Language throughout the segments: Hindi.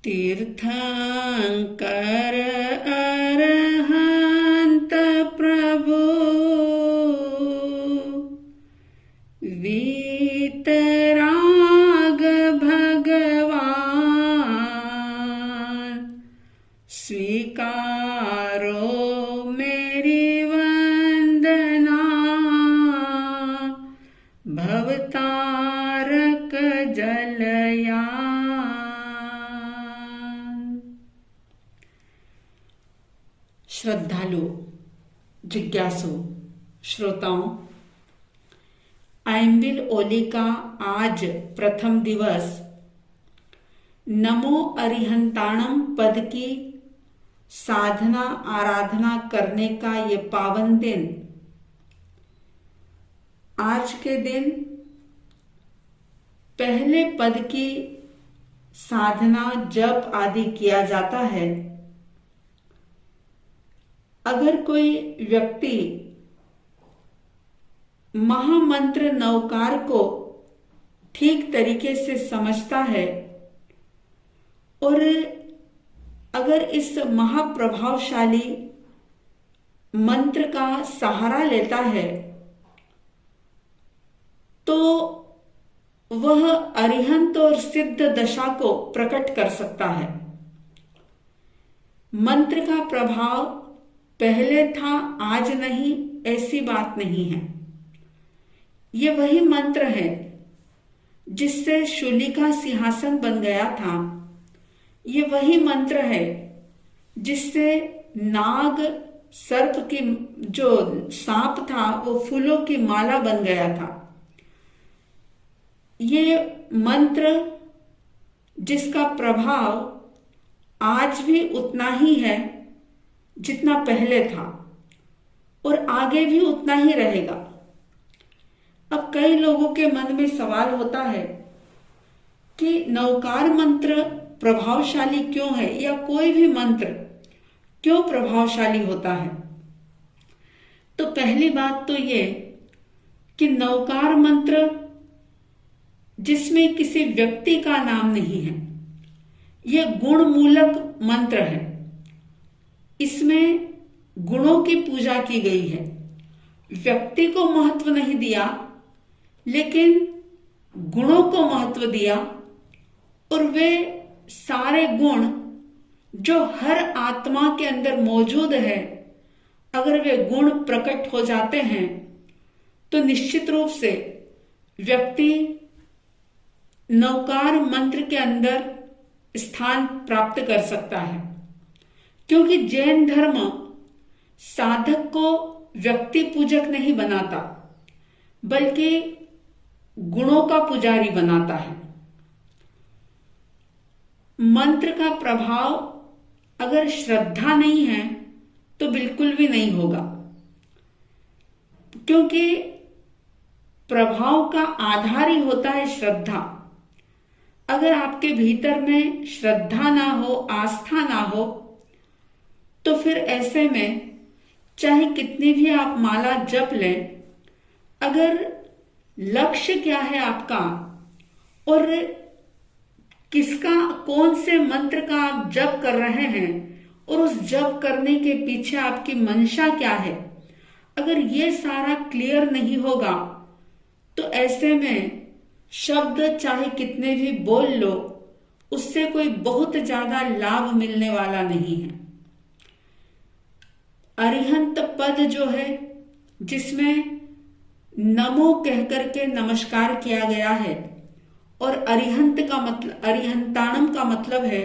तीर्थंकर अरहंत प्रभु वीतराग भगवान स्वीकारो मेरी वंदना भवतारक जलयान। श्रद्धालु, जिज्ञासु, श्रोताओं, आइम्बिल ओली का आज प्रथम दिवस नमो अरिहंताणम पद की साधना आराधना करने का ये पावन दिन। आज के दिन पहले पद की साधना जप आदि किया जाता है। अगर कोई व्यक्ति महामंत्र नवकार को ठीक तरीके से समझता है और अगर इस महाप्रभावशाली मंत्र का सहारा लेता है तो वह अरिहंत और सिद्ध दशा को प्रकट कर सकता है। मंत्र का प्रभाव पहले था, आज नहीं, ऐसी बात नहीं है। ये वही मंत्र है जिससे शूली का सिंहासन बन गया था। ये वही मंत्र है जिससे नाग सर्प की जो सांप था वो फूलों की माला बन गया था। ये मंत्र जिसका प्रभाव आज भी उतना ही है जितना पहले था और आगे भी उतना ही रहेगा। अब कई लोगों के मन में सवाल होता है कि नवकार मंत्र प्रभावशाली क्यों है या कोई भी मंत्र क्यों प्रभावशाली होता है। तो पहली बात तो ये कि नवकार मंत्र जिसमें किसी व्यक्ति का नाम नहीं है, यह गुणमूलक मंत्र है। इसमें गुणों की पूजा की गई है। व्यक्ति को महत्व नहीं दिया लेकिन गुणों को महत्व दिया और वे सारे गुण जो हर आत्मा के अंदर मौजूद है, अगर वे गुण प्रकट हो जाते हैं तो निश्चित रूप से व्यक्ति नवकार मंत्र के अंदर स्थान प्राप्त कर सकता है। क्योंकि जैन धर्म साधक को व्यक्ति पूजक नहीं बनाता बल्कि गुणों का पुजारी बनाता है। मंत्र का प्रभाव अगर श्रद्धा नहीं है तो बिल्कुल भी नहीं होगा, क्योंकि प्रभाव का आधार ही होता है श्रद्धा। अगर आपके भीतर में श्रद्धा ना हो, आस्था ना हो, तो फिर ऐसे में चाहे कितनी भी आप माला जप लें, अगर लक्ष्य क्या है आपका और किसका, कौन से मंत्र का आप जप कर रहे हैं और उस जप करने के पीछे आपकी मंशा क्या है, अगर ये सारा क्लियर नहीं होगा तो ऐसे में शब्द चाहे कितने भी बोल लो, उससे कोई बहुत ज्यादा लाभ मिलने वाला नहीं है। अरिहंत पद जो है जिसमें नमो कहकर के नमस्कार किया गया है और अरिहंत का मतलब, अरिहंताणम का मतलब है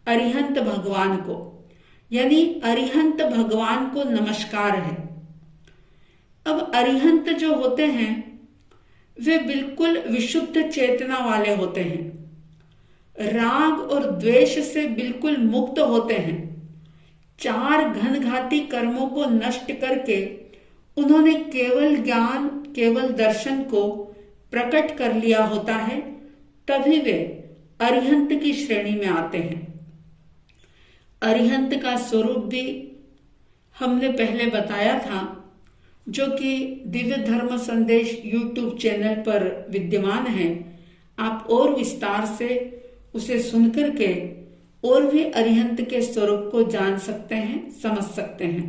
अरिहंत भगवान को, यानी अरिहंत भगवान को नमस्कार है। अब अरिहंत जो होते हैं वे बिल्कुल विशुद्ध चेतना वाले होते हैं, राग और द्वेष से बिल्कुल मुक्त होते हैं। 4 घनघाती कर्मों को नष्ट करके उन्होंने केवल ज्ञान, केवल दर्शन को प्रकट कर लिया होता है, तभी वे अरिहंत की श्रेणी में आते हैं। अरिहंत का स्वरूप भी हमने पहले बताया था, जो कि दिव्य धर्म संदेश यूट्यूब चैनल पर विद्यमान है। आप और विस्तार से उसे सुनकर के और भी अरिहंत के स्वरूप को जान सकते हैं, समझ सकते हैं।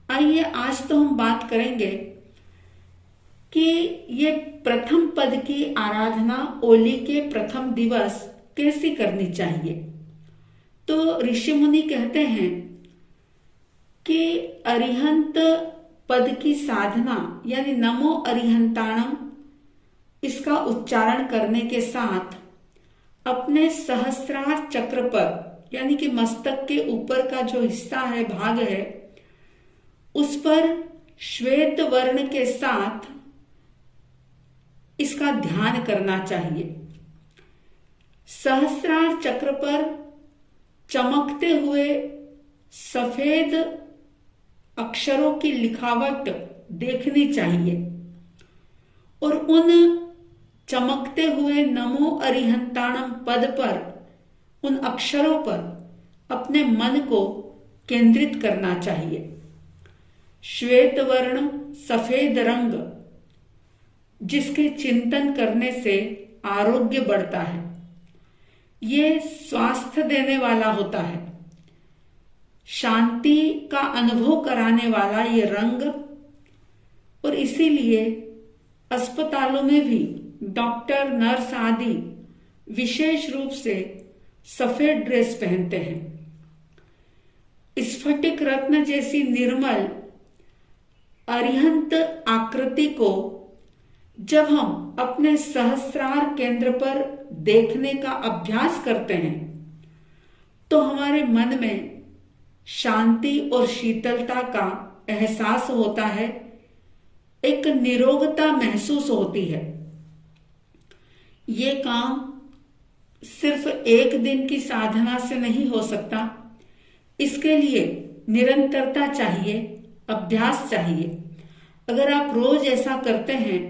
आइए आज तो हम बात करेंगे कि ये प्रथम पद की आराधना ओली के प्रथम दिवस कैसी करनी चाहिए। तो ऋषि मुनि कहते हैं कि अरिहंत पद की साधना यानी नमो अरिहंताणम, इसका उच्चारण करने के साथ अपने सहस्रार चक्र पर यानी कि मस्तक के ऊपर का जो हिस्सा है, भाग है, उस पर श्वेत वर्ण के साथ इसका ध्यान करना चाहिए। सहस्रार चक्र पर चमकते हुए सफेद अक्षरों की लिखावट देखनी चाहिए और उन चमकते हुए नमो अरिहंताणम पद पर, उन अक्षरों पर अपने मन को केंद्रित करना चाहिए। श्वेत वर्ण, सफेद रंग, जिसके चिंतन करने से आरोग्य बढ़ता है, ये स्वास्थ्य देने वाला होता है, शांति का अनुभव कराने वाला ये रंग। और इसीलिए अस्पतालों में भी डॉक्टर, नर्स आदि विशेष रूप से सफेद ड्रेस पहनते हैं। स्फटिक रत्न जैसी निर्मल अरिहंत आकृति को जब हम अपने सहस्रार केंद्र पर देखने का अभ्यास करते हैं तो हमारे मन में शांति और शीतलता का एहसास होता है, एक निरोगता महसूस होती है। ये काम सिर्फ एक दिन की साधना से नहीं हो सकता, इसके लिए निरंतरता चाहिए, अभ्यास चाहिए। अगर आप रोज ऐसा करते हैं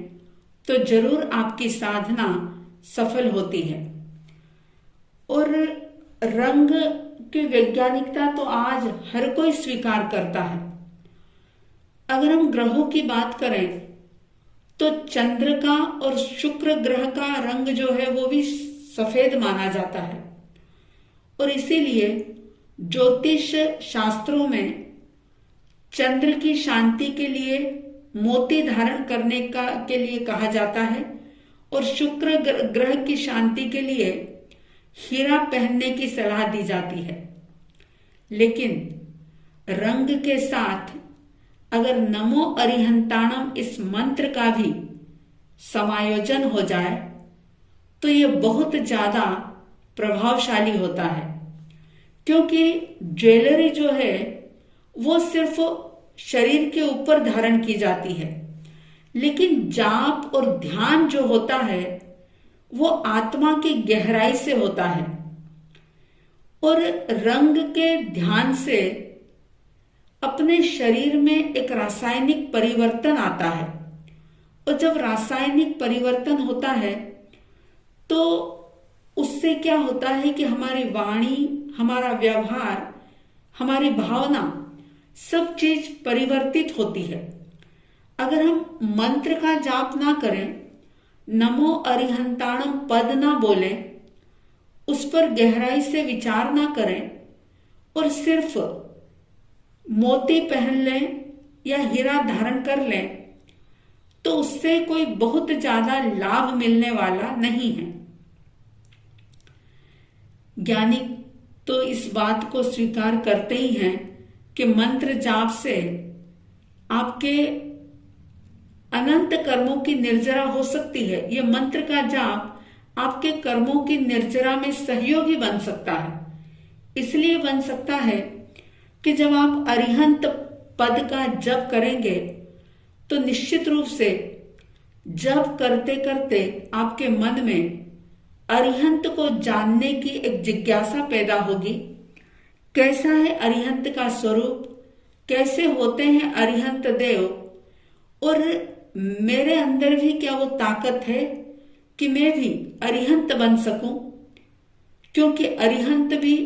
तो जरूर आपकी साधना सफल होती है। और रंग की वैज्ञानिकता तो आज हर कोई स्वीकार करता है। अगर हम ग्रहों की बात करें तो चंद्र का और शुक्र ग्रह का रंग जो है वो भी सफेद माना जाता है। और इसीलिए ज्योतिष शास्त्रों में चंद्र की शांति के लिए मोती धारण करने के लिए कहा जाता है और शुक्र ग्रह की शांति के लिए हीरा पहनने की सलाह दी जाती है। लेकिन रंग के साथ अगर नमो अरिहंताणम इस मंत्र का भी समायोजन हो जाए तो ये बहुत ज्यादा प्रभावशाली होता है, क्योंकि ज्वेलरी जो है वो सिर्फ शरीर के ऊपर धारण की जाती है, लेकिन जाप और ध्यान जो होता है वो आत्मा की गहराई से होता है। और रंग के ध्यान से अपने शरीर में एक रासायनिक परिवर्तन आता है, और जब रासायनिक परिवर्तन होता है तो उससे क्या होता है कि हमारी वाणी, हमारा व्यवहार, हमारी भावना, सब चीज परिवर्तित होती है। अगर हम मंत्र का जाप ना करें, नमो अरिहंताणम पद ना बोलें, उस पर गहराई से विचार ना करें और सिर्फ मोती पहन लें या हीरा धारण कर लें तो उससे कोई बहुत ज्यादा लाभ मिलने वाला नहीं है। ज्ञानी तो इस बात को स्वीकार करते ही हैं कि मंत्र जाप से आपके अनंत कर्मों की निर्जरा हो सकती है। यह मंत्र का जाप आपके कर्मों की निर्जरा में सहयोगी बन सकता है। इसलिए बन सकता है कि जब आप अरिहंत पद का जप करेंगे तो निश्चित रूप से जप करते करते आपके मन में अरिहंत को जानने की एक जिज्ञासा पैदा होगी। कैसा है अरिहंत का स्वरूप, कैसे होते हैं अरिहंत देव, और मेरे अंदर भी क्या वो ताकत है कि मैं भी अरिहंत बन सकूं। क्योंकि अरिहंत भी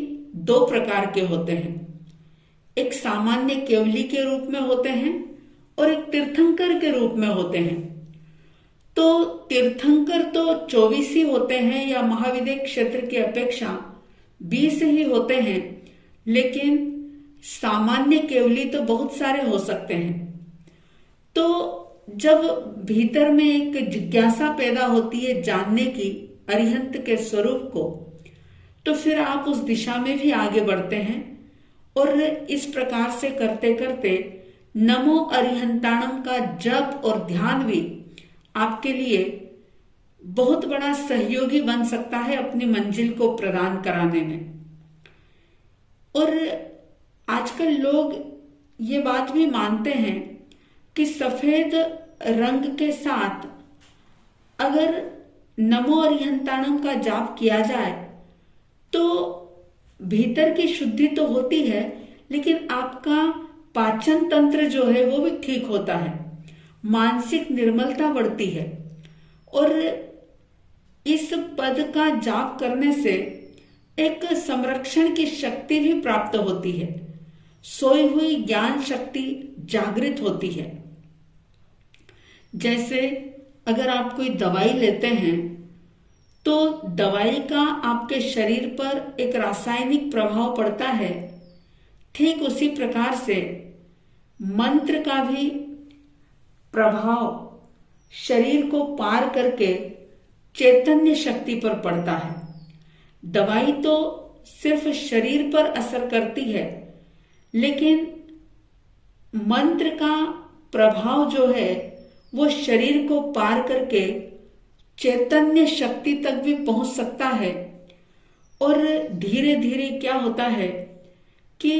दो प्रकार के होते हैं, एक सामान्य केवली के रूप में होते हैं और एक तीर्थंकर के रूप में होते हैं। तो तीर्थंकर तो 24 होते हैं या महाविद्य क्षेत्र की अपेक्षा 20 ही होते हैं, लेकिन सामान्य केवली तो बहुत सारे हो सकते हैं। तो जब भीतर में एक जिज्ञासा पैदा होती है जानने की अरिहंत के स्वरूप को, तो फिर आप उस दिशा में भी आगे बढ़ते हैं और इस प्रकार से करते करते नमो अरिहंताणम का जप और ध्यान भी आपके लिए बहुत बड़ा सहयोगी बन सकता है अपनी मंजिल को प्रदान कराने में। और आजकल लोग ये बात भी मानते हैं कि सफेद रंग के साथ अगर नमो अरिहंताणम का जाप किया जाए तो भीतर की शुद्धि तो होती है, लेकिन आपका पाचन तंत्र जो है वो भी ठीक होता है, मानसिक निर्मलता बढ़ती है और इस पद का जाप करने से एक संरक्षण की शक्ति भी प्राप्त होती है, सोई हुई ज्ञान शक्ति जागृत होती है। जैसे अगर आप कोई दवाई लेते हैं तो दवाई का आपके शरीर पर एक रासायनिक प्रभाव पड़ता है, ठीक उसी प्रकार से मंत्र का भी प्रभाव शरीर को पार करके चैतन्य शक्ति पर पड़ता है। दवाई तो सिर्फ शरीर पर असर करती है, लेकिन मंत्र का प्रभाव जो है वो शरीर को पार करके चैतन्य शक्ति तक भी पहुंच सकता है। और धीरे धीरे क्या होता है कि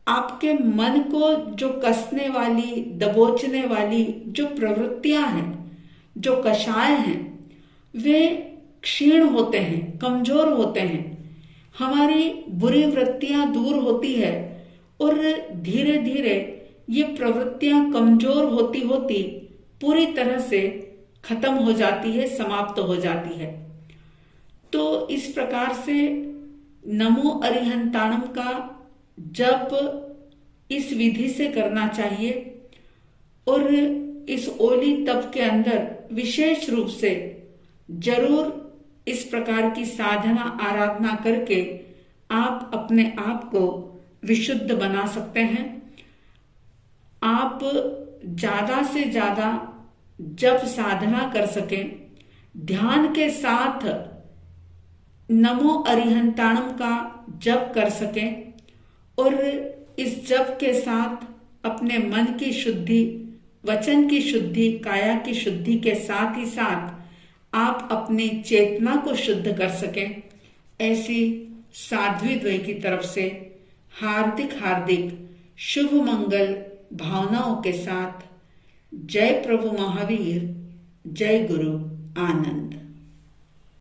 आपके मन को जो कसने वाली, दबोचने वाली जो प्रवृत्तियां हैं, जो कषाय हैं, वे क्षीण होते हैं, कमजोर होते हैं। हमारी बुरी वृत्तियां दूर होती है और धीरे धीरे ये प्रवृत्तियां कमजोर होती होती पूरी तरह से खत्म हो जाती है, समाप्त हो जाती है। तो इस प्रकार से नमो अरिहंताणम का जप इस विधि से करना चाहिए और इस ओली तप के अंदर विशेष रूप से जरूर इस प्रकार की साधना आराधना करके आप अपने आप को विशुद्ध बना सकते हैं। आप ज्यादा से ज्यादा जप साधना कर सकें, ध्यान के साथ नमो अरिहंताणम का जप कर सकें और इस जप के साथ अपने मन की शुद्धि, वचन की शुद्धि, काया की शुद्धि के साथ ही साथ आप अपनी चेतना को शुद्ध कर सकें। ऐसी साध्वी द्वय की तरफ से हार्दिक हार्दिक शुभ मंगल भावनाओं के साथ जय प्रभु महावीर, जय गुरु आनंद।